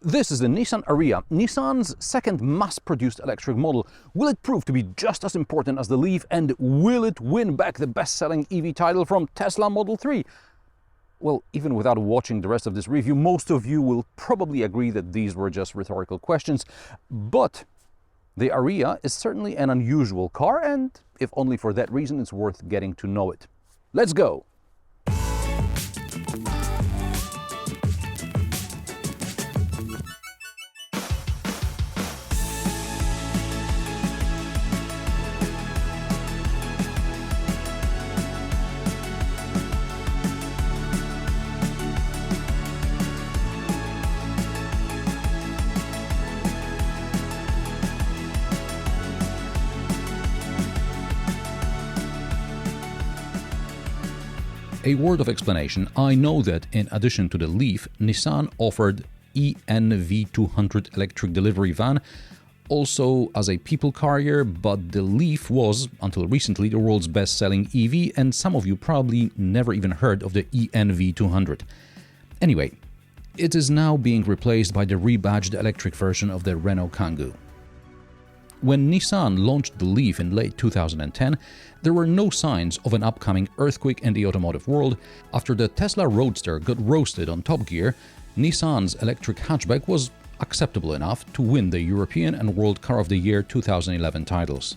This is the Nissan Ariya, Nissan's second mass-produced electric model. Will it prove to be just as important as the Leaf, and will it win back the best-selling EV title from Tesla Model 3? Well, even without watching the rest of this review, most of you will probably agree that these were just rhetorical questions. But the Ariya is certainly an unusual car, and if only for that reason, it's worth getting to know it. Let's go! A word of explanation. I know that in addition to the Leaf, Nissan offered ENV 200 electric delivery van, also as a people carrier, but the Leaf was, until recently, the world's best-selling EV, and some of you probably never even heard of the ENV 200. Anyway, it is now being replaced by the rebadged electric version of the Renault Kangoo. When Nissan launched the Leaf in late 2010, there were no signs of an upcoming earthquake in the automotive world. After the Tesla Roadster got roasted on Top Gear, Nissan's electric hatchback was acceptable enough to win the European and World Car of the Year 2011 titles.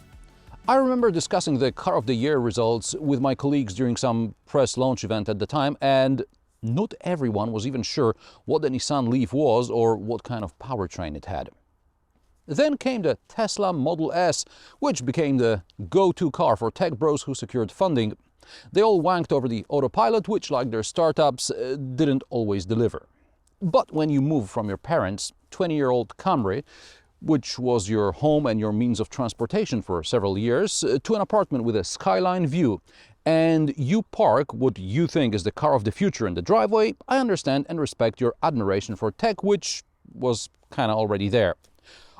I remember discussing the Car of the Year results with my colleagues during some press launch event at the time, and not everyone was even sure what the Nissan Leaf was or what kind of powertrain it had. Then came the Tesla Model S, which became the go-to car for tech bros who secured funding. They all wanked over the autopilot, which, like their startups, didn't always deliver. But when you move from your parents' 20-year-old Camry, which was your home and your means of transportation for several years, to an apartment with a skyline view, and you park what you think is the car of the future in the driveway, I understand and respect your admiration for tech, which was kinda already there.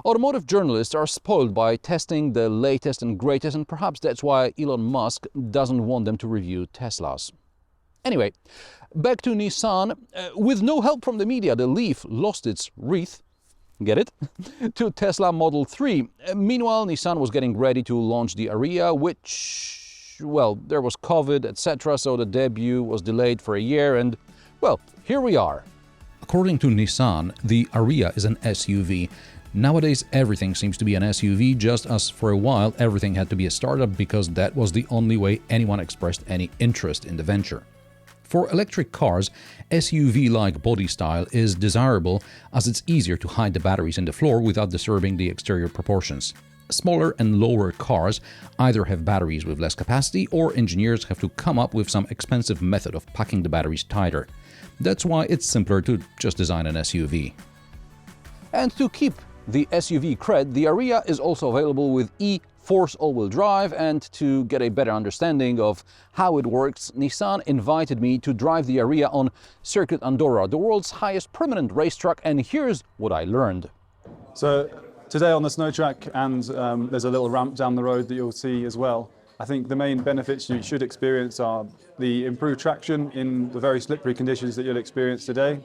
Automotive journalists are spoiled by testing the latest and greatest, and perhaps that's why Elon Musk doesn't want them to review Teslas. Anyway, back to Nissan. With no help from the media, the Leaf lost its wreath, get it, to Tesla Model 3. Meanwhile, Nissan was getting ready to launch the Ariya, which, well, there was COVID, etc., so the debut was delayed for a year, and, well, here we are. According to Nissan, the Ariya is an SUV. Nowadays, everything seems to be an SUV, just as for a while everything had to be a startup because that was the only way anyone expressed any interest in the venture. For electric cars, SUV-like body style is desirable as it's easier to hide the batteries in the floor without disturbing the exterior proportions. Smaller and lower cars either have batteries with less capacity, or engineers have to come up with some expensive method of packing the batteries tighter. That's why it's simpler to just design an SUV. And to keep the SUV cred, the Ariya is also available with E-Force all-wheel drive, and to get a better understanding of how it works, Nissan invited me to drive the Ariya on Circuit Andorra, the world's highest permanent racetrack, and here's what I learned. So today on the snow track, and there's a little ramp down the road that you'll see as well. I think the main benefits you should experience are the improved traction in the very slippery conditions that you'll experience today.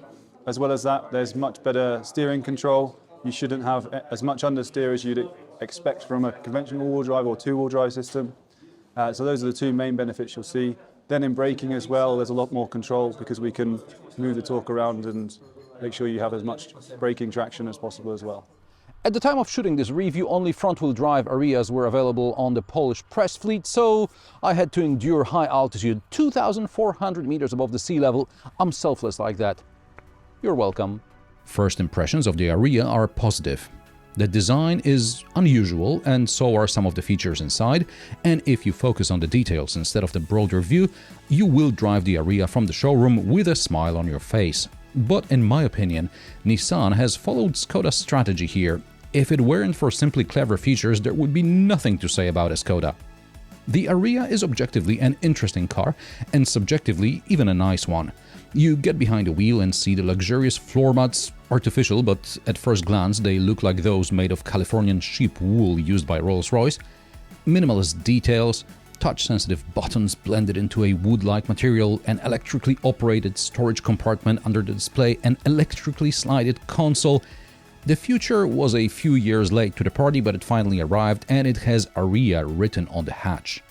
As well as that, there's much better steering control. You shouldn't have as much understeer as you'd expect from a conventional all-wheel drive or two-wheel drive system. So those are the two main benefits you'll see. Then in braking as well, there's a lot more control because we can move the torque around and make sure you have as much braking traction as possible as well. At the time of shooting this review, only front-wheel drive Ariyas were available on the Polish press fleet, so I had to endure high altitude, 2,400 meters above the sea level. I'm selfless like that. You're welcome. First impressions of the Ariya are positive. The design is unusual, and so are some of the features inside, and if you focus on the details instead of the broader view, you will drive the Ariya from the showroom with a smile on your face. But in my opinion, Nissan has followed Škoda's strategy here. If it weren't for simply clever features, there would be nothing to say about a Škoda. The Ariya is objectively an interesting car, and subjectively even a nice one. You get behind the wheel and see the luxurious floor mats, artificial, but at first glance they look like those made of Californian sheep wool used by Rolls-Royce. Minimalist details, touch-sensitive buttons blended into a wood-like material, an electrically operated storage compartment under the display, an electrically slided console. The future was a few years late to the party, but it finally arrived, and it has Ariya written on the hatch.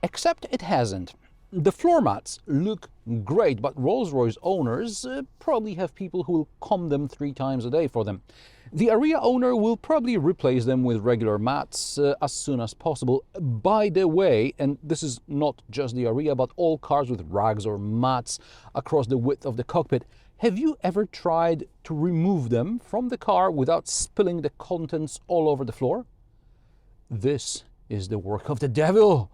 Except it hasn't. The floor mats look great, but Rolls-Royce owners probably have people who will comb them 3 times a day for them. The Ariya owner will probably replace them with regular mats as soon as possible. By the way, and this is not just the Ariya, but all cars with rags or mats across the width of the cockpit, have you ever tried to remove them from the car without spilling the contents all over the floor? This is the work of the devil.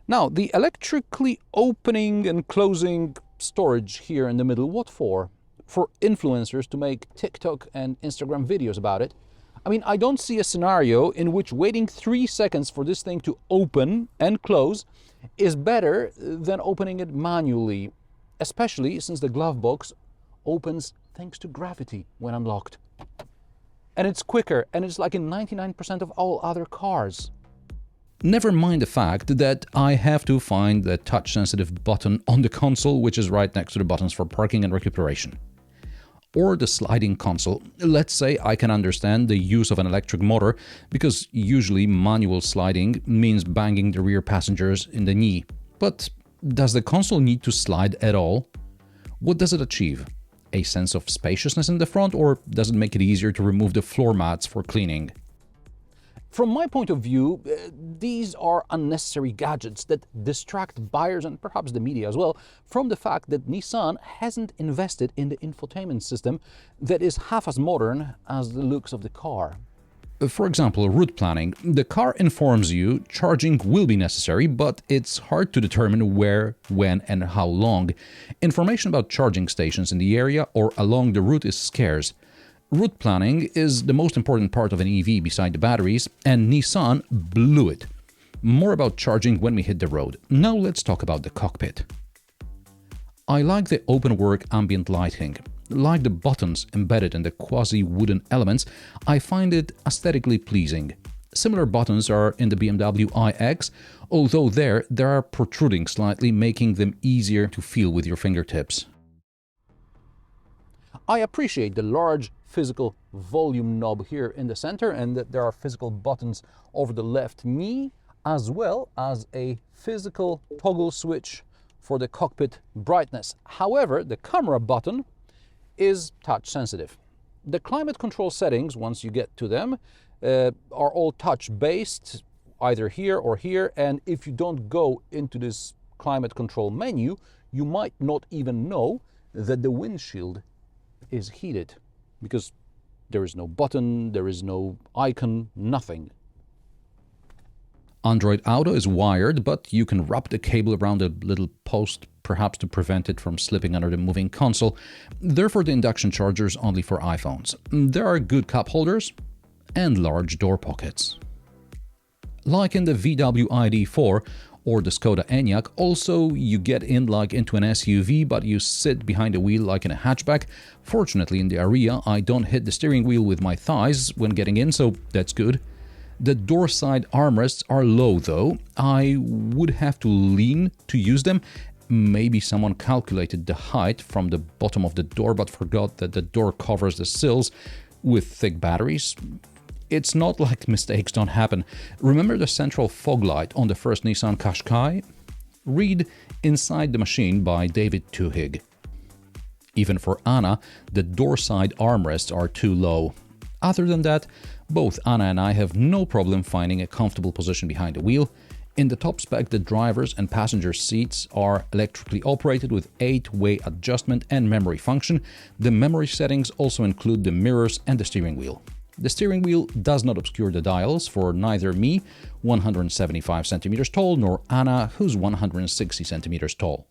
Now, the electrically opening and closing storage here in the middle, what for? For influencers to make TikTok and Instagram videos about it? I mean, I don't see a scenario in which waiting 3 seconds for this thing to open and close is better than opening it manually, especially since the glove box opens thanks to gravity when unlocked. And it's quicker, and it's like in 99% of all other cars. Never mind the fact that I have to find the touch-sensitive button on the console, which is right next to the buttons for parking and recuperation. Or the sliding console. Let's say I can understand the use of an electric motor, because usually manual sliding means banging the rear passengers in the knee. But does the console need to slide at all? What does it achieve? A sense of spaciousness in the front, or does it make it easier to remove the floor mats for cleaning? From my point of view, these are unnecessary gadgets that distract buyers and perhaps the media as well from the fact that Nissan hasn't invested in the infotainment system that is half as modern as the looks of the car. For example, route planning. The car informs you charging will be necessary, but it's hard to determine where, when, and how long. Information about charging stations in the area or along the route is scarce. Route planning is the most important part of an EV beside the batteries, and Nissan blew it. More about charging when we hit the road. Now let's talk about the cockpit. I like the open-work ambient lighting. Like the buttons embedded in the quasi-wooden elements, I find it aesthetically pleasing. Similar buttons are in the BMW iX, although there are protruding slightly, making them easier to feel with your fingertips. I appreciate the large physical volume knob here in the center and that there are physical buttons over the left knee, as well as a physical toggle switch for the cockpit brightness. However, the camera button is touch sensitive. The climate control settings, once you get to them, are all touch based, either here or here, and if you don't go into this climate control menu, you might not even know that the windshield is heated, because there is no button, there is no icon, nothing. Android Auto is wired, but you can wrap the cable around a little post, perhaps to prevent it from slipping under the moving console. Therefore, the induction charger is only for iPhones. There are good cup holders and large door pockets. Like in the VW ID.4 or the Skoda Enyaq, also you get in like into an SUV, but you sit behind the wheel like in a hatchback. Fortunately, in the Ariya, I don't hit the steering wheel with my thighs when getting in, so that's good. The door side armrests are low though. I would have to lean to use them. Maybe someone calculated the height from the bottom of the door but forgot that the door covers the sills with thick batteries. It's not like mistakes don't happen. Remember the central fog light on the first Nissan Qashqai? Read Inside the Machine by David Tuhig. Even for Anna, the door side armrests are too low. Other than that, both Anna and I have no problem finding a comfortable position behind the wheel. In the top spec, the driver's and passenger seats are electrically operated with 8-way adjustment and memory function. The memory settings also include the mirrors and the steering wheel. The steering wheel does not obscure the dials for neither me, 175 centimeters tall, nor Anna, who's 160 centimeters tall.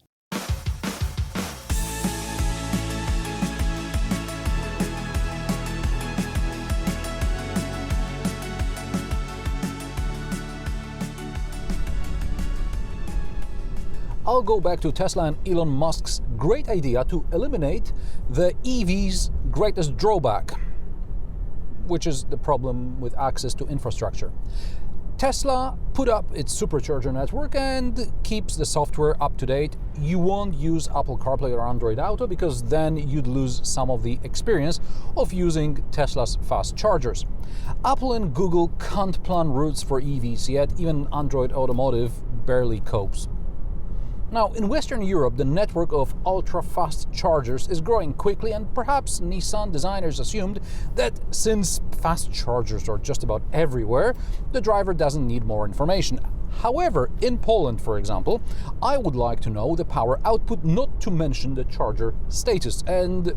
I'll go back to Tesla and Elon Musk's great idea to eliminate the EV's greatest drawback, which is the problem with access to infrastructure. Tesla put up its supercharger network and keeps the software up to date. You won't use Apple CarPlay or Android Auto because then you'd lose some of the experience of using Tesla's fast chargers. Apple and Google can't plan routes for EVs yet, even Android Automotive barely copes. Now, in Western Europe, the network of ultra-fast chargers is growing quickly, and perhaps Nissan designers assumed that since fast chargers are just about everywhere, the driver doesn't need more information. However, in Poland, for example, I would like to know the power output, not to mention the charger status, and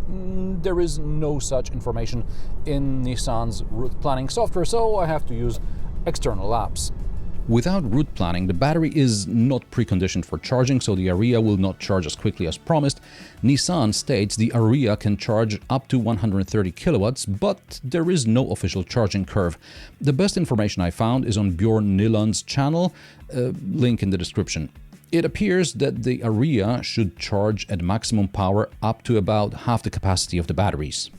there is no such information in Nissan's route planning software, so I have to use external apps. Without route planning, the battery is not preconditioned for charging, so the Ariya will not charge as quickly as promised. Nissan states the Ariya can charge up to 130 kilowatts, but there is no official charging curve. The best information I found is on Bjorn Nyland's channel, link in the description. It appears that the Ariya should charge at maximum power up to about half the capacity of the batteries.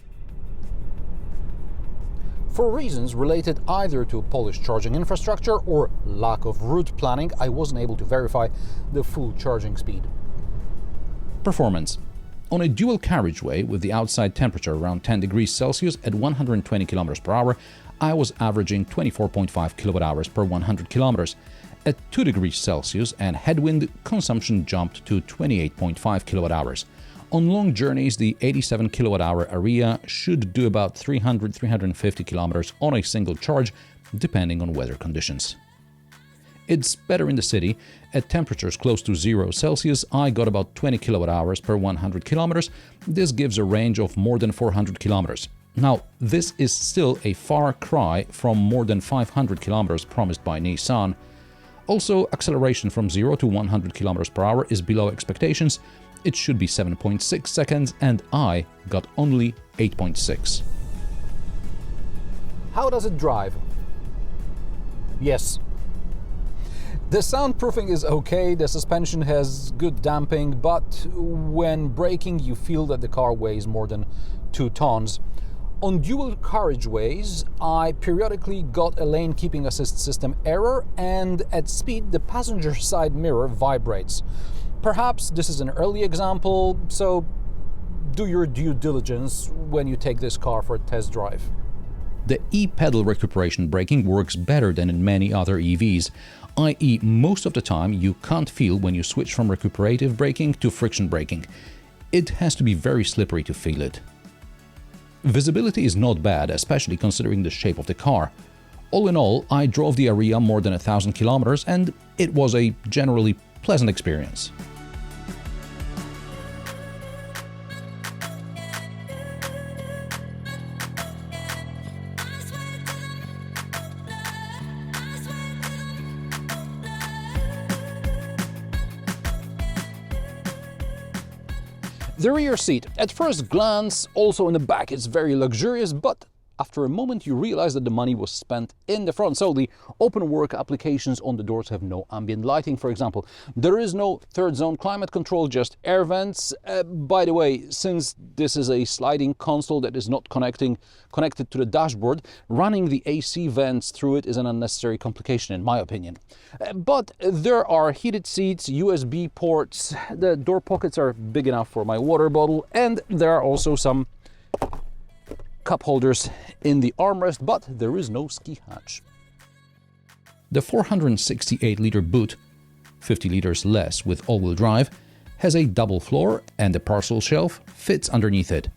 For reasons related either to Polish charging infrastructure or lack of route planning, I wasn't able to verify the full charging speed. Performance. On a dual carriageway with the outside temperature around 10 degrees Celsius at 120 km per hour, I was averaging 24.5 kilowatt hours per 100 kilometers. At 2 degrees Celsius and headwind, consumption jumped to 28.5 kilowatt hours. On long journeys, the 87 kWh Ariya should do about 300-350 kilometers on a single charge, depending on weather conditions. It's better in the city. At temperatures close to 0 Celsius, I got about 20 kWh per 100 kilometers. This gives a range of more than 400 kilometers. Now, this is still a far cry from more than 500 kilometers promised by Nissan. Also, acceleration from 0 to 100 kilometers per hour is below expectations. It should be 7.6 seconds, and I got only 8.6. How does it drive? Yes. The soundproofing is okay, the suspension has good damping, but when braking you feel that the car weighs more than 2 tons. On dual carriageways, I periodically got a lane keeping assist system error, and at speed the passenger side mirror vibrates. Perhaps this is an early example, so do your due diligence when you take this car for a test drive. The e-pedal recuperation braking works better than in many other EVs, i.e. most of the time you can't feel when you switch from recuperative braking to friction braking. It has to be very slippery to feel it. Visibility is not bad, especially considering the shape of the car. All in all, I drove the Ariya more than 1,000 kilometers and it was a generally pleasant experience. The rear seat, at first glance, also in the back, it's very luxurious, but after a moment you realize that the money was spent in the front. So the open work applications on the doors have no ambient lighting, for example. There is no third zone climate control, just air vents. By the way, since this is a sliding console that is not connected to the dashboard, running the AC vents through it is an unnecessary complication in my opinion. But there are heated seats, USB ports, the door pockets are big enough for my water bottle, and there are also some cup holders in the armrest, but there is no ski hatch. The 468-liter boot, 50 liters less with all-wheel drive, has a double floor and a parcel shelf fits underneath it.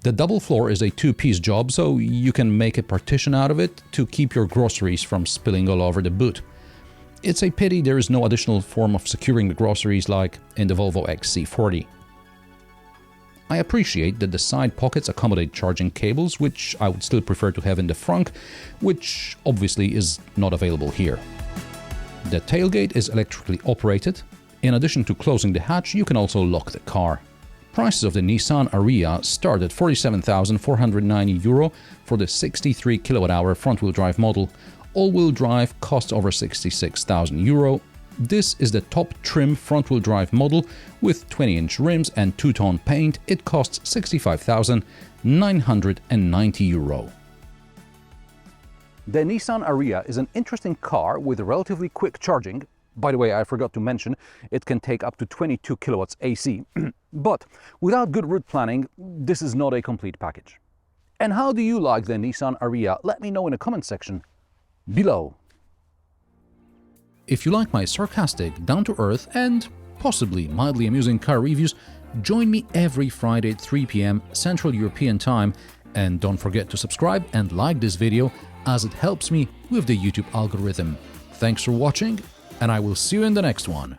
The double floor is a two-piece job, so you can make a partition out of it to keep your groceries from spilling all over the boot. It's a pity there is no additional form of securing the groceries like in the Volvo XC40. I appreciate that the side pockets accommodate charging cables, which I would still prefer to have in the front, which obviously is not available here. The tailgate is electrically operated. In addition to closing the hatch, you can also lock the car. Prices of the Nissan Ariya start at €47,490 for the 63 kWh front-wheel drive model. All-wheel drive costs over €66,000. This is the top trim front-wheel drive model with 20-inch rims and two-tone paint. It costs €65,990. The Nissan Ariya is an interesting car with relatively quick charging. By the way, I forgot to mention, it can take up to 22 kilowatts AC. But without good route planning, this is not a complete package. And how do you like the Nissan Ariya? Let me know in the comment section below. If you like my sarcastic, down-to-earth and possibly mildly amusing car reviews, join me every Friday at 3 p.m. Central European Time, and don't forget to subscribe and like this video as it helps me with the YouTube algorithm. Thanks for watching, and I will see you in the next one.